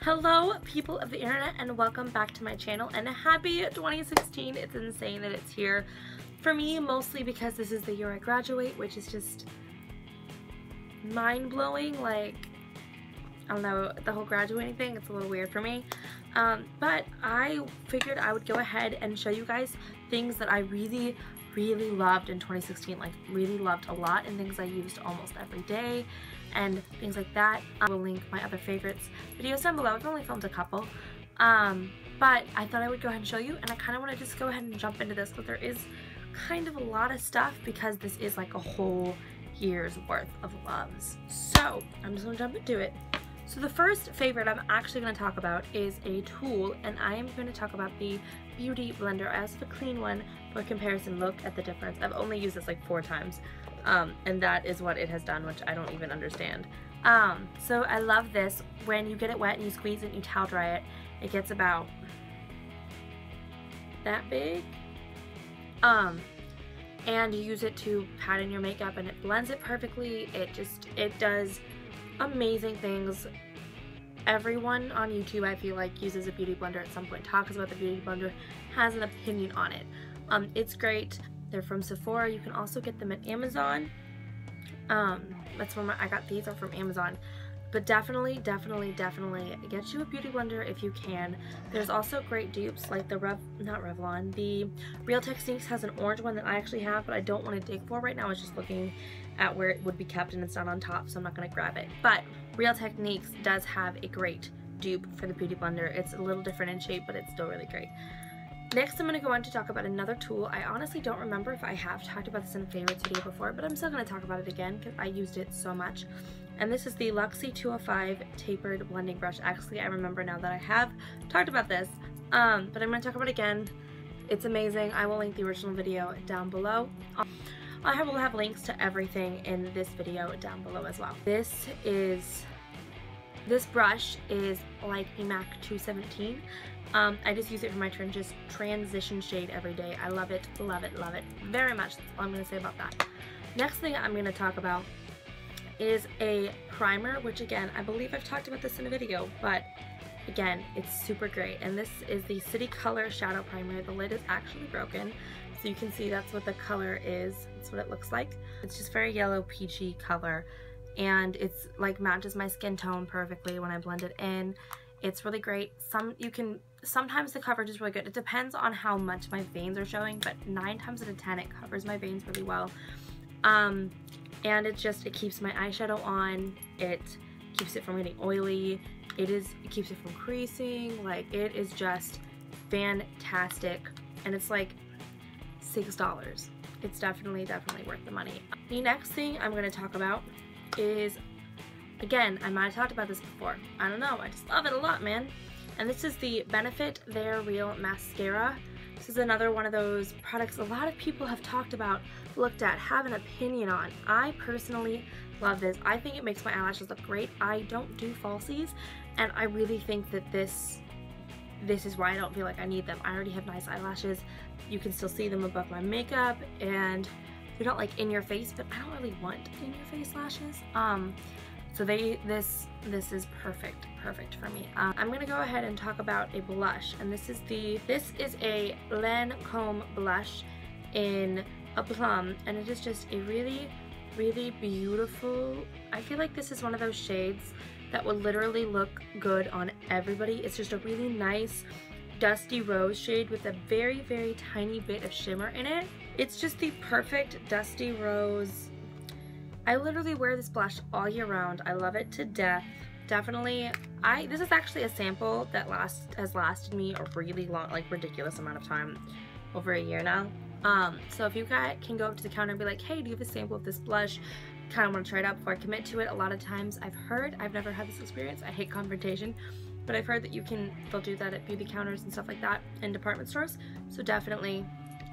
Hello people of the internet and welcome back to my channel and happy 2016. It's insane that it's here for me, mostly because this is the year I graduate, which is just mind-blowing. Like, I don't know, the whole graduating thing, it's a little weird for me. But I figured I would go ahead and show you guys things that I really loved in 2016, like really loved a lot, and things I used almost every day and things like that. I will link my other favorites videos down below. I've only filmed a couple, but I thought I would go ahead and show you, and I kind of want to just go ahead and jump into this, but there is kind of a lot of stuff because this is like a whole year's worth of loves. So I'm just going to jump into it. So the first favorite I'm actually going to talk about is a tool, and I am going to talk about the Beauty Blender. I also have a clean one for comparison. Look at the difference. I've only used this like 4 times, and that is what it has done, which I don't even understand. So I love this. When you get it wet and you squeeze it and you towel dry it, it gets about that big. And you use it to pat in your makeup and it blends it perfectly. It does amazing things. Everyone on YouTube, I feel like, uses a beauty blender at some point, talks about the beauty blender, has an opinion on it. It's great. They're from Sephora. You can also get them at Amazon. That's where I got these are from Amazon. But definitely get you a beauty blender if you can. There's also great dupes like the the Real Techniques has an orange one that I actually have, but I don't want to dig for right now. I was just looking at where it would be kept and it's not on top, so I'm not going to grab it. But Real Techniques does have a great dupe for the beauty blender. It's a little different in shape, but it's still really great. Next, I'm going to go on to talk about another tool. I honestly don't remember if I have talked about this in a favorites video before, but I'm still going to talk about it again because I used it so much. And this is the Luxie 205 tapered blending brush. Actually, I remember now that I have talked about this, but I'm going to talk about it again. It's amazing. I will link the original video down below. I will have links to everything in this video down below as well. This brush is like a MAC 217. I just use it for my transition shade every day. I love it very much. That's all I'm going to say about that. Next thing I'm going to talk about is a primer, which again, I believe I've talked about this in a video, but again, it's super great. And this is the City Color Shadow Primer. The lid is actually broken, so you can see that's what the color is. That's what it looks like. It's just very yellow peachy color, and it's like matches my skin tone perfectly when I blend it in. It's really great. Sometimes the coverage is really good. It depends on how much my veins are showing, but 9 times out of 10 it covers my veins really well. And it keeps my eyeshadow on. It keeps it from getting oily. It keeps it from creasing. Like, it is just fantastic, and it's like $6. It's definitely worth the money. The next thing I'm going to talk about is, again, I might have talked about this before. I don't know. I just love it a lot, man. And this is the Benefit They're Real Mascara. This is another one of those products a lot of people have talked about, looked at, have an opinion on. I personally love this. I think it makes my eyelashes look great. I don't do falsies, and I really think that this is why I don't feel like I need them. I already have nice eyelashes. You can still see them above my makeup, and they're not like in your face, but I don't really want in your face lashes. So this is perfect for me. I'm gonna go ahead and talk about a blush, and this is a Lancome blush in a plum, and it is just a really beautiful. I feel like this is one of those shades that would literally look good on everybody. It's just a really nice dusty rose shade with a very tiny bit of shimmer in it. It's just the perfect dusty rose. I literally wear this blush all year round. I love it to death. Definitely, this is actually a sample that has lasted me a really long, like ridiculous amount of time, over a year now. So if you guys can go up to the counter and be like, hey, do you have a sample of this blush? Kind of want to try it out before I commit to it. A lot of times I've never had this experience. I hate confrontation, but I've heard that they'll do that at beauty counters and stuff like that in department stores. So definitely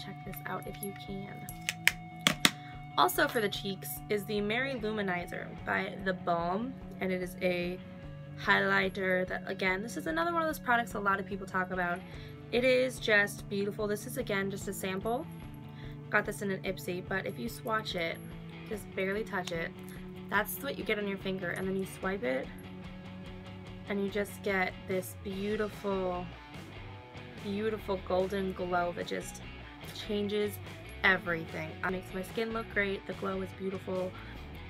check this out if you can. Also for the cheeks is the Mary Luminizer by The Balm, and it is a highlighter that, again, this is another one of those products a lot of people talk about. It is just beautiful. This is, again, just a sample. Got this in an Ipsy, but if you swatch it, just barely touch it, that's what you get on your finger, and then you swipe it, and you just get this beautiful, beautiful golden glow that just changes everything. It makes my skin look great. The glow is beautiful.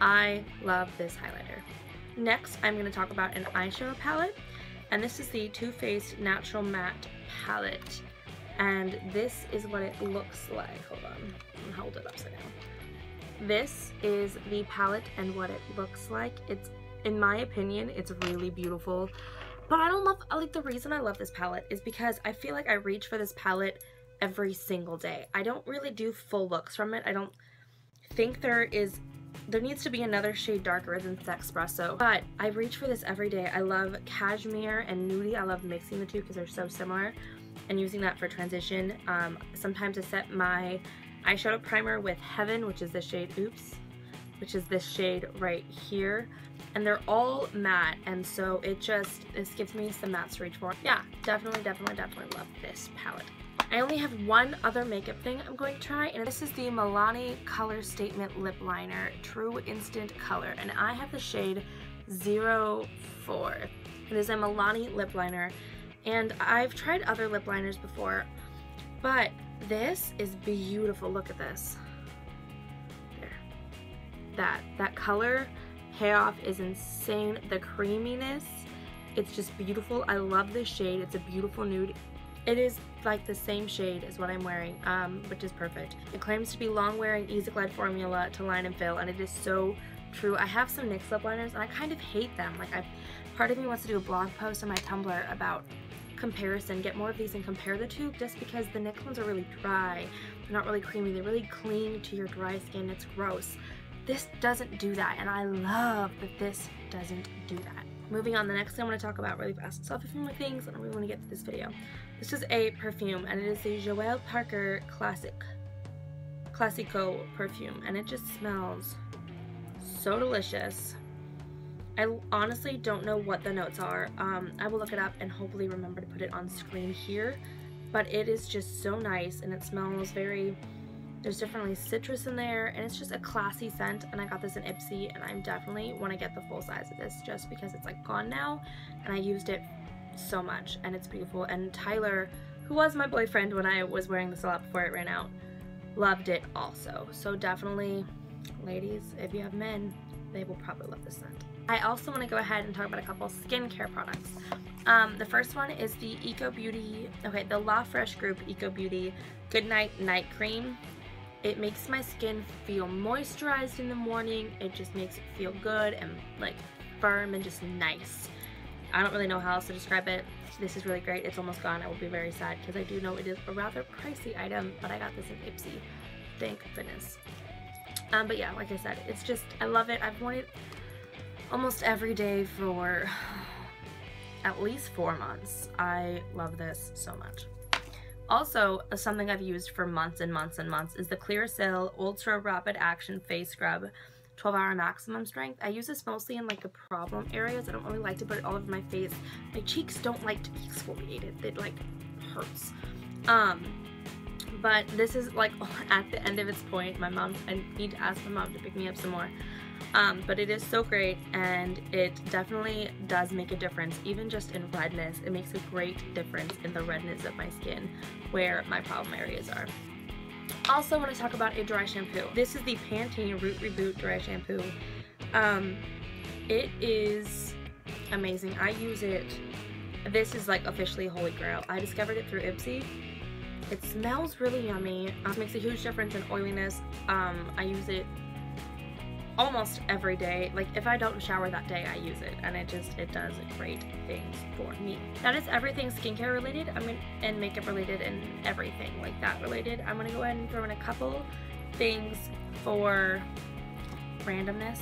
I love this highlighter. Next, I'm going to talk about an eyeshadow palette, and this is the Too Faced Natural Matte Palette, and this is what it looks like. Hold on, I'm going to hold it upside down. This is the palette and what it looks like. It's, in my opinion, it's really beautiful, but I don't love, like, the reason I love this palette is because I feel like I reach for this palette every single day. I don't really do full looks from it. I don't think there needs to be another shade darker than Sexpresso, but I reach for this every day. I love Cashmere and Nudie. I love mixing the two because they're so similar and using that for transition. Sometimes I set my eyeshadow primer with Heaven, which is the shade Oops, which is this shade right here, and they're all matte, and so this gives me some mattes to reach for. Yeah, definitely love this palette. I only have one other makeup thing I'm going to try, and this is the Milani Color Statement Lip Liner True Instant Color, and I have the shade 04. It is a Milani lip liner, and I've tried other lip liners before, but this is beautiful. Look at this. There. That color payoff is insane. The creaminess, it's just beautiful. I love this shade. It's a beautiful nude. It is like the same shade as what I'm wearing, which is perfect. It claims to be long-wearing, easy-glide formula to line and fill, and it is so true. I have some NYX lip liners, and I kind of hate them. Like, part of me wants to do a blog post on my Tumblr about comparison, get more of these and compare the two, just because the NYX ones are really dry. They're not really creamy. They really cling to your dry skin. It's gross. This doesn't do that, and I love that this doesn't do that. Moving on, the next thing I want to talk about really fast. So I have a few more things, and I really want to get to this video. This is a perfume, and it is the Joelle Parker Classico perfume, and it just smells so delicious. I honestly don't know what the notes are. I will look it up and hopefully remember to put it on screen here, but it is just so nice, and it smells very, there's definitely citrus in there, and it's just a classy scent, and I got this in Ipsy, and I definitely want to get the full size of this just because it's like gone now, and I used it so much, and it's beautiful. And Tyler, who was my boyfriend when I was wearing this a lot before it ran out, loved it also. So definitely, ladies, if you have men, they will probably love this scent. I also want to go ahead and talk about a couple skincare products. The first one is the the La Fresh Group Eco Beauty Goodnight Night Cream. It makes my skin feel moisturized in the morning. It just makes it feel good and like firm and just nice. I don't really know how else to describe it. This is really great. It's almost gone. I will be very sad because I do know it is a rather pricey item, but I got this in Ipsy. Thank goodness. But yeah, like I said, it's just, I love it. I've worn it almost every day for at least 4 months. I love this so much. Also, something I've used for months and months and months is the Clearasil Ultra Rapid Action Face Scrub 12-hour maximum strength. I use this mostly in like the problem areas. I don't really like to put it all over my face. My cheeks don't like to be exfoliated. It like hurts. But this is like at the end of its point. I need to ask my mom to pick me up some more. But it is so great, and it definitely does make a difference, even just in redness. It makes a great difference in the redness of my skin where my problem areas are. Also, I want to talk about a dry shampoo. This is the Pantene Root Reboot Dry Shampoo. It is amazing. I use it. This is like officially holy grail. I discovered it through Ipsy. It smells really yummy. It makes a huge difference in oiliness. I use it almost every day. Like if I don't shower that day, I use it, and it does great things for me. That is everything skincare related. And makeup related and everything like that related. I'm gonna go ahead and throw in a couple things for randomness.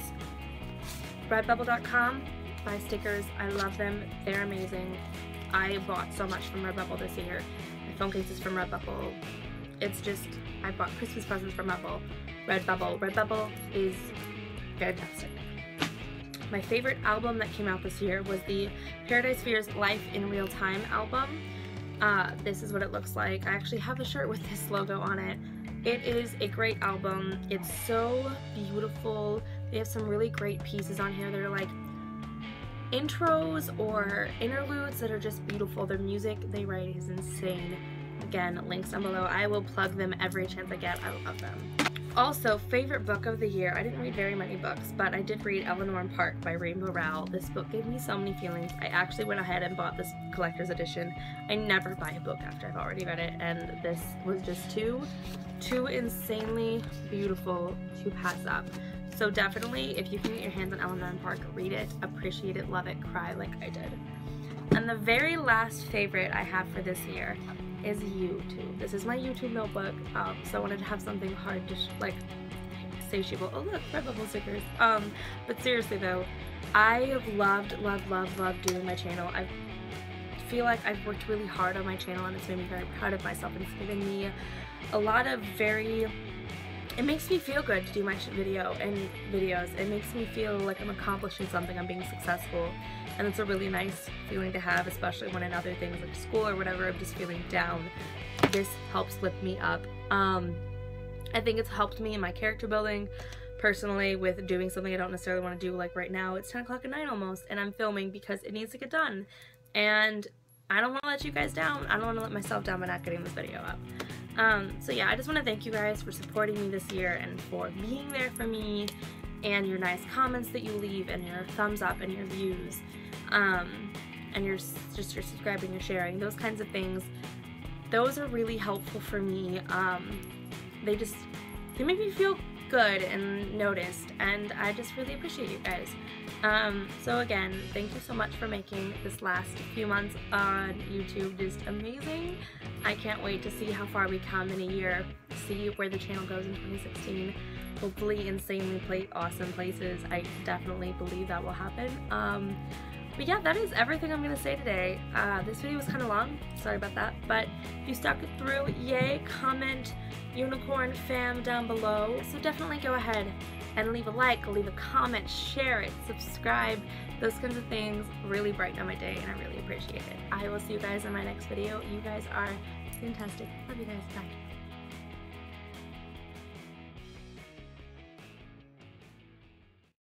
Redbubble.com. Buy stickers. I love them. They're amazing. I bought so much from Redbubble this year. My phone case is from Redbubble. It's just, I bought Christmas presents from Redbubble. Redbubble is fantastic. My favorite album that came out this year was the Paradise Fears Life in Real Time album. This is what it looks like. I actually have a shirt with this logo on it. It is a great album. It's so beautiful. They have some really great pieces on here that are like intros or interludes that are just beautiful. Their music they write is insane. Again, links down below. I will plug them every chance I get. I love them. Also, favorite book of the year. I didn't read very many books, but I did read Eleanor and Park by Rainbow Rowell. This book gave me so many feelings. I actually went ahead and bought this collector's edition. I never buy a book after I've already read it, and this was just too insanely beautiful to pass up. So definitely, if you can get your hands on Eleanor and Park, read it, appreciate it, love it, cry like I did. And the very last favorite I have for this year is YouTube. This is my YouTube notebook, so I wanted to have something hard to like satiable. Oh look, Redbubble stickers. But seriously though, I have loved doing my channel. I feel like I've worked really hard on my channel, and it's made me very proud of myself, and it's given me a lot of it makes me feel good to do my videos. It makes me feel like I'm accomplishing something, I'm being successful, and it's a really nice feeling to have, especially when in other things like school or whatever I'm just feeling down. This helps lift me up. I think it's helped me in my character building personally with doing something I don't necessarily want to do. Like right now it's 10 o'clock at night almost, and I'm filming because it needs to get done, and I don't want to let you guys down. I don't want to let myself down by not getting this video up. So yeah, I just want to thank you guys for supporting me this year and for being there for me, and your nice comments that you leave, and your thumbs up, and your views, and your subscribing, your sharing, those kinds of things. Those are really helpful for me. They make me feel good and noticed, and I just really appreciate you guys. So again, thank you so much for making this last few months on YouTube just amazing. I can't wait to see how far we come in a year, see where the channel goes in 2016. Hopefully insanely awesome places. I definitely believe that will happen. But yeah, that is everything I'm gonna say today. This video was kind of long, sorry about that, but if you stuck it through, yay. Comment Unicorn Fam down below. So definitely go ahead and leave a like, leave a comment, share it, subscribe. Those kinds of things really brighten up my day, and I really appreciate it. I will see you guys in my next video. You guys are fantastic. Love you guys. Bye.